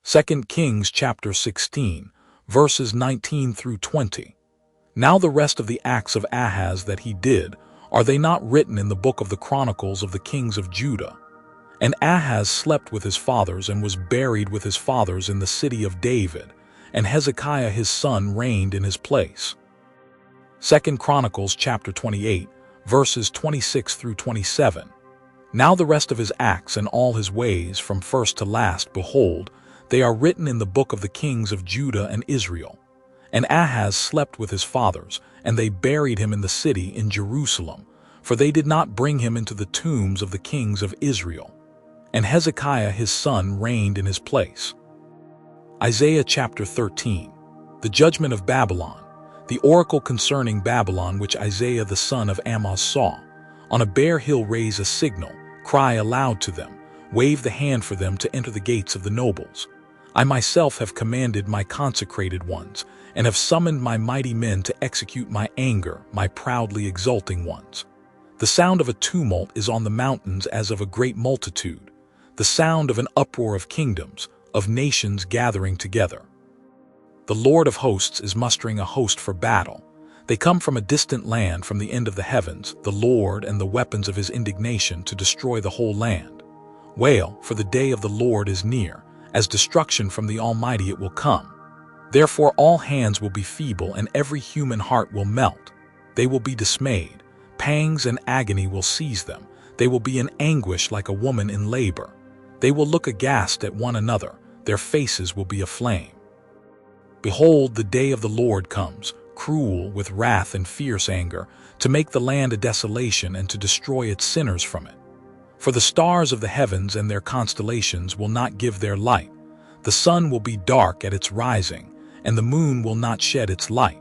2 Kings chapter 16, verses 19 through 20. Now the rest of the acts of Ahaz that he did, are they not written in the book of the Chronicles of the kings of Judah? And Ahaz slept with his fathers and was buried with his fathers in the city of David, and Hezekiah his son reigned in his place. 2 Chronicles chapter 28, verses 26 through 27. Now the rest of his acts and all his ways, from first to last, behold, they are written in the book of the kings of Judah and Israel. And Ahaz slept with his fathers, and they buried him in the city in Jerusalem, for they did not bring him into the tombs of the kings of Israel. And Hezekiah his son reigned in his place. Isaiah chapter 13. The judgment of Babylon. The oracle concerning Babylon which Isaiah the son of Amoz saw. On a bare hill raise a signal, cry aloud to them, wave the hand for them to enter the gates of the nobles. I myself have commanded my consecrated ones, and have summoned my mighty men to execute my anger, my proudly exulting ones. The sound of a tumult is on the mountains as of a great multitude, the sound of an uproar of kingdoms, of nations gathering together. The Lord of hosts is mustering a host for battle. They come from a distant land, from the end of the heavens, the Lord and the weapons of his indignation to destroy the whole land. Wail, for the day of the Lord is near, as destruction from the Almighty it will come. Therefore all hands will be feeble, and every human heart will melt. They will be dismayed. Pangs and agony will seize them. They will be in anguish like a woman in labor. They will look aghast at one another. Their faces will be aflame. Behold, the day of the Lord comes, cruel with wrath and fierce anger, to make the land a desolation and to destroy its sinners from it. For the stars of the heavens and their constellations will not give their light. The sun will be dark at its rising, and the moon will not shed its light.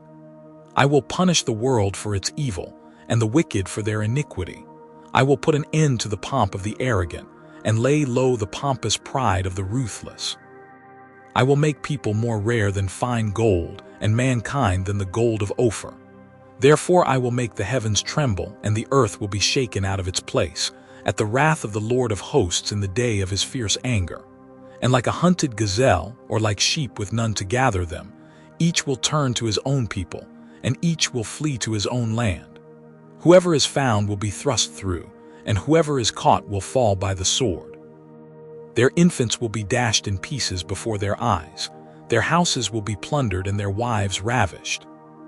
I will punish the world for its evil, and the wicked for their iniquity. I will put an end to the pomp of the arrogant, and lay low the pompous pride of the ruthless. I will make people more rare than fine gold, and mankind than the gold of Ophir. Therefore I will make the heavens tremble, and the earth will be shaken out of its place, at the wrath of the Lord of hosts in the day of his fierce anger. And like a hunted gazelle, or like sheep with none to gather them, each will turn to his own people, and each will flee to his own land. Whoever is found will be thrust through, and whoever is caught will fall by the sword. Their infants will be dashed in pieces before their eyes. Their houses will be plundered and their wives ravished.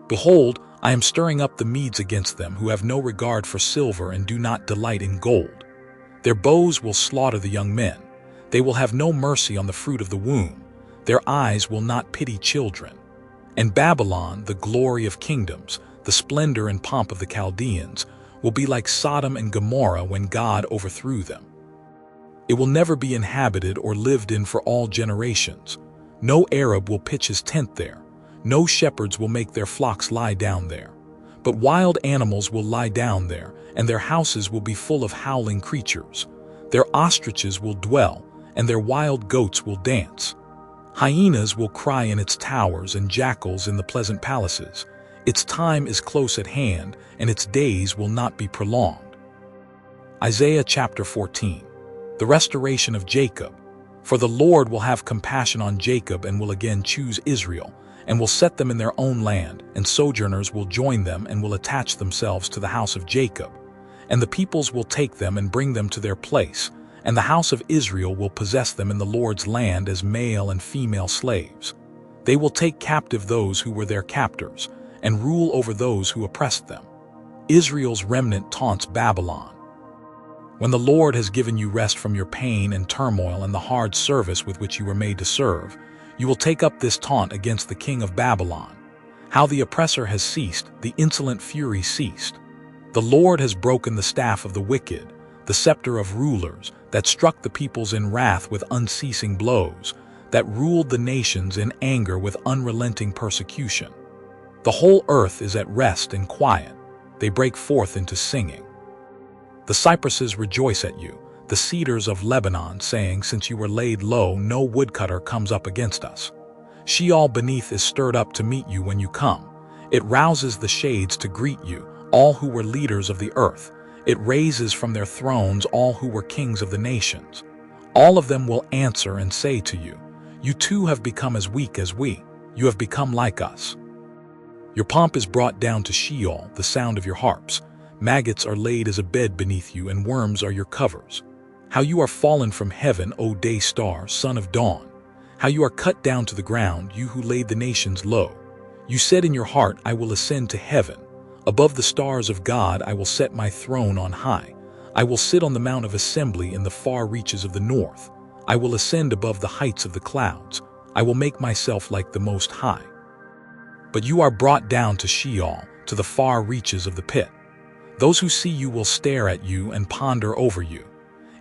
Behold, I am stirring up the Medes against them, who have no regard for silver and do not delight in gold. Their bows will slaughter the young men. They will have no mercy on the fruit of the womb. Their eyes will not pity children. And Babylon, the glory of kingdoms, the splendor and pomp of the Chaldeans, will be like Sodom and Gomorrah when God overthrew them. It will never be inhabited or lived in for all generations. No Arab will pitch his tent there. No shepherds will make their flocks lie down there. But wild animals will lie down there, and their houses will be full of howling creatures. Their ostriches will dwell, and their wild goats will dance. Hyenas will cry in its towers and jackals in the pleasant palaces. Its time is close at hand, and its days will not be prolonged. Isaiah chapter 14. The restoration of Jacob. For the Lord will have compassion on Jacob and will again choose Israel, and will set them in their own land, and sojourners will join them and will attach themselves to the house of Jacob. And the peoples will take them and bring them to their place, and the house of Israel will possess them in the Lord's land as male and female slaves. They will take captive those who were their captors, and rule over those who oppressed them. Israel's remnant taunts Babylon. When the Lord has given you rest from your pain and turmoil and the hard service with which you were made to serve, you will take up this taunt against the king of Babylon. How the oppressor has ceased, the insolent fury ceased. The Lord has broken the staff of the wicked, the scepter of rulers, that struck the peoples in wrath with unceasing blows, that ruled the nations in anger with unrelenting persecution. The whole earth is at rest and quiet. They break forth into singing. The cypresses rejoice at you, the cedars of Lebanon, saying, since you were laid low, no woodcutter comes up against us. Sheol beneath is stirred up to meet you when you come. It rouses the shades to greet you, all who were leaders of the earth. It raises from their thrones all who were kings of the nations. All of them will answer and say to you, You too have become as weak as we. You have become like us. Your pomp is brought down to Sheol, the sound of your harps. Maggots are laid as a bed beneath you, and worms are your covers. How you are fallen from heaven, O day star, son of dawn! How you are cut down to the ground, you who laid the nations low! You said in your heart, I will ascend to heaven. Above the stars of God I will set my throne on high. I will sit on the mount of assembly in the far reaches of the north. I will ascend above the heights of the clouds. I will make myself like the Most High. But you are brought down to Sheol, to the far reaches of the pit. Those who see you will stare at you and ponder over you.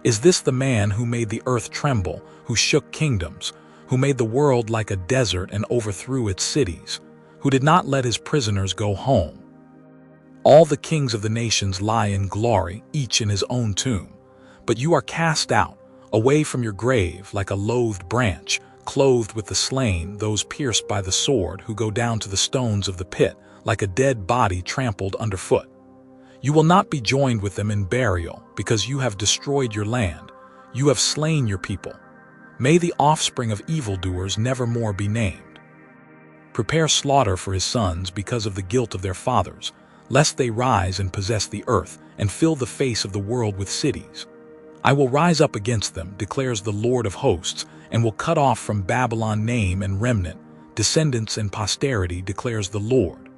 Is this the man who made the earth tremble, who shook kingdoms, who made the world like a desert and overthrew its cities, who did not let his prisoners go home? All the kings of the nations lie in glory, each in his own tomb. But you are cast out, away from your grave, like a loathed branch, clothed with the slain, those pierced by the sword, who go down to the stones of the pit, like a dead body trampled underfoot. You will not be joined with them in burial, because you have destroyed your land. You have slain your people. May the offspring of evildoers never more be named. Prepare slaughter for his sons because of the guilt of their fathers, lest they rise and possess the earth and fill the face of the world with cities. I will rise up against them, declares the Lord of hosts, and will cut off from Babylon name and remnant, descendants and posterity, declares the Lord.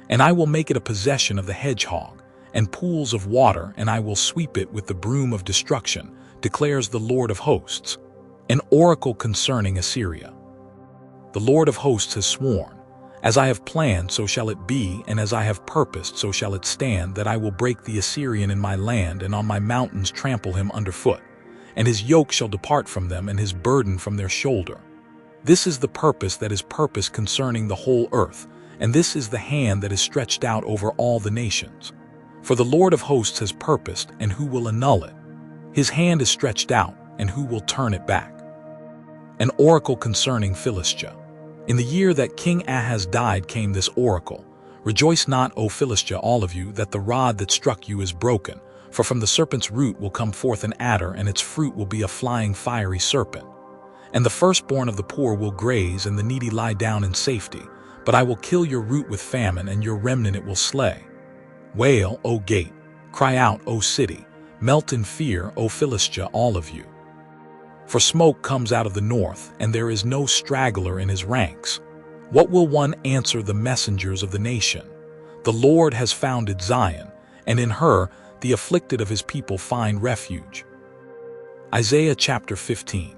And I will make it a possession of the hedgehog, and pools of water, and I will sweep it with the broom of destruction, declares the Lord of hosts. An oracle concerning Assyria. The Lord of hosts has sworn, as I have planned, so shall it be, and as I have purposed, so shall it stand, that I will break the Assyrian in my land, and on my mountains trample him underfoot. And his yoke shall depart from them, and his burden from their shoulder. This is the purpose that is purposed concerning the whole earth, and this is the hand that is stretched out over all the nations. For the Lord of hosts has purposed, and who will annul it? His hand is stretched out, and who will turn it back? An oracle concerning Philistia. In the year that King Ahaz died came this oracle. Rejoice not, O Philistia, all of you, that the rod that struck you is broken. For from the serpent's root will come forth an adder, and its fruit will be a flying fiery serpent. And the firstborn of the poor will graze, and the needy lie down in safety. But I will kill your root with famine, and your remnant it will slay. Wail, O gate! Cry out, O city! Melt in fear, O Philistia, all of you. For smoke comes out of the north, and there is no straggler in his ranks. What will one answer the messengers of the nation? The Lord has founded Zion, and in her the afflicted of his people find refuge. Isaiah chapter 15.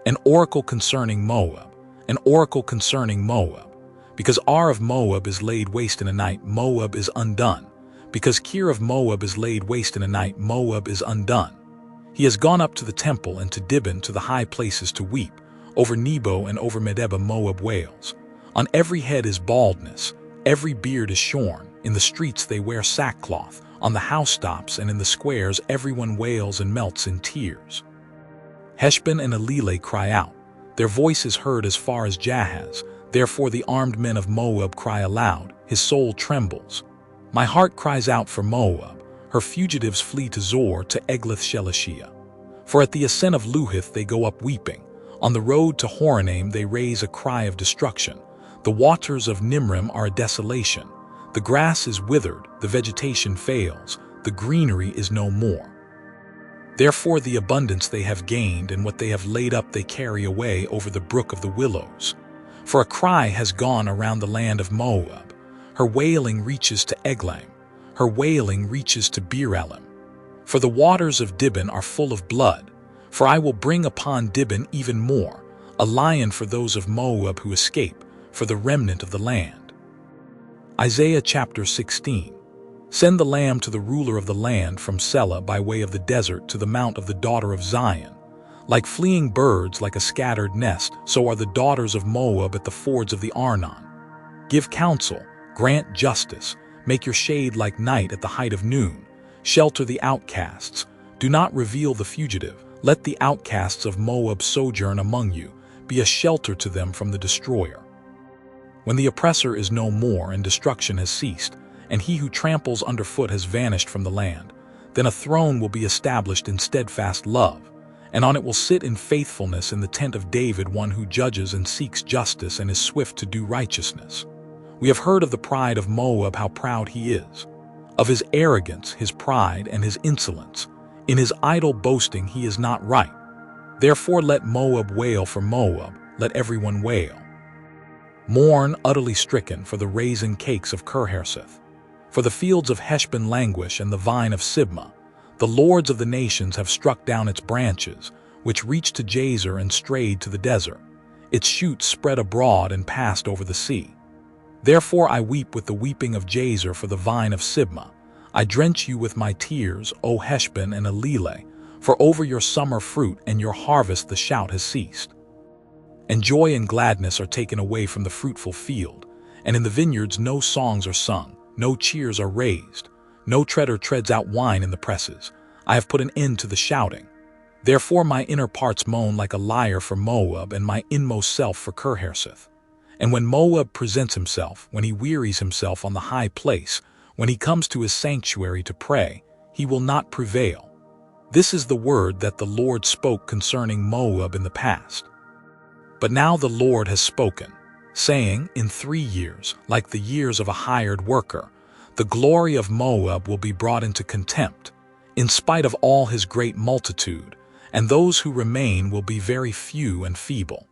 An oracle concerning Moab. An oracle concerning Moab. Because Ar of Moab is laid waste in a night, Moab is undone. Because Kir of Moab is laid waste in a night, Moab is undone. He has gone up to the temple and to Dibon, to the high places, to weep. Over Nebo and over Medeba Moab wails. On every head is baldness, every beard is shorn. In the streets they wear sackcloth. On the housetops and in the squares everyone wails and melts in tears. Heshbon and Elileh cry out. Their voice is heard as far as Jahaz. Therefore the armed men of Moab cry aloud. His soul trembles. My heart cries out for Moab. Her fugitives flee to Zor, to Eglath-Shelishiyah. For at the ascent of Luhith they go up weeping. On the road to Horonaim they raise a cry of destruction. The waters of Nimrim are a desolation. The grass is withered, the vegetation fails, the greenery is no more. Therefore the abundance they have gained, and what they have laid up they carry away over the brook of the willows. For a cry has gone around the land of Moab. Her wailing reaches to Eglaim. Her wailing reaches to Beer-elim. For the waters of Dibon are full of blood. For I will bring upon Dibon even more, a lion for those of Moab who escape, for the remnant of the land. Isaiah chapter 16. Send the lamb to the ruler of the land from Selah by way of the desert to the mount of the daughter of Zion. Like fleeing birds, like a scattered nest, so are the daughters of Moab at the fords of the Arnon. Give counsel, grant justice, make your shade like night at the height of noon. Shelter the outcasts. Do not reveal the fugitive. Let the outcasts of Moab sojourn among you. Be a shelter to them from the destroyer. When the oppressor is no more and destruction has ceased, and he who tramples underfoot has vanished from the land, then a throne will be established in steadfast love, and on it will sit in faithfulness in the tent of David one who judges and seeks justice and is swift to do righteousness. We have heard of the pride of Moab, how proud he is, of his arrogance, his pride, and his insolence. In his idle boasting he is not right. Therefore let Moab wail for Moab, let everyone wail. Mourn, utterly stricken, for the raisin cakes of Kirhareseth. For the fields of Heshbon languish and the vine of Sibmah. The lords of the nations have struck down its branches, which reached to Jazer and strayed to the desert. Its shoots spread abroad and passed over the sea. Therefore I weep with the weeping of Jazer for the vine of Sibmah. I drench you with my tears, O Heshbon and Elileh, for over your summer fruit and your harvest the shout has ceased. And joy and gladness are taken away from the fruitful field, and in the vineyards no songs are sung, no cheers are raised, no treader treads out wine in the presses. I have put an end to the shouting. Therefore my inner parts moan like a lyre for Moab, and my inmost self for Kirhareseth. And when Moab presents himself, when he wearies himself on the high place, when he comes to his sanctuary to pray, he will not prevail. This is the word that the Lord spoke concerning Moab in the past. But now the Lord has spoken, saying, in 3 years, like the years of a hired worker, the glory of Moab will be brought into contempt, in spite of all his great multitude, and those who remain will be very few and feeble.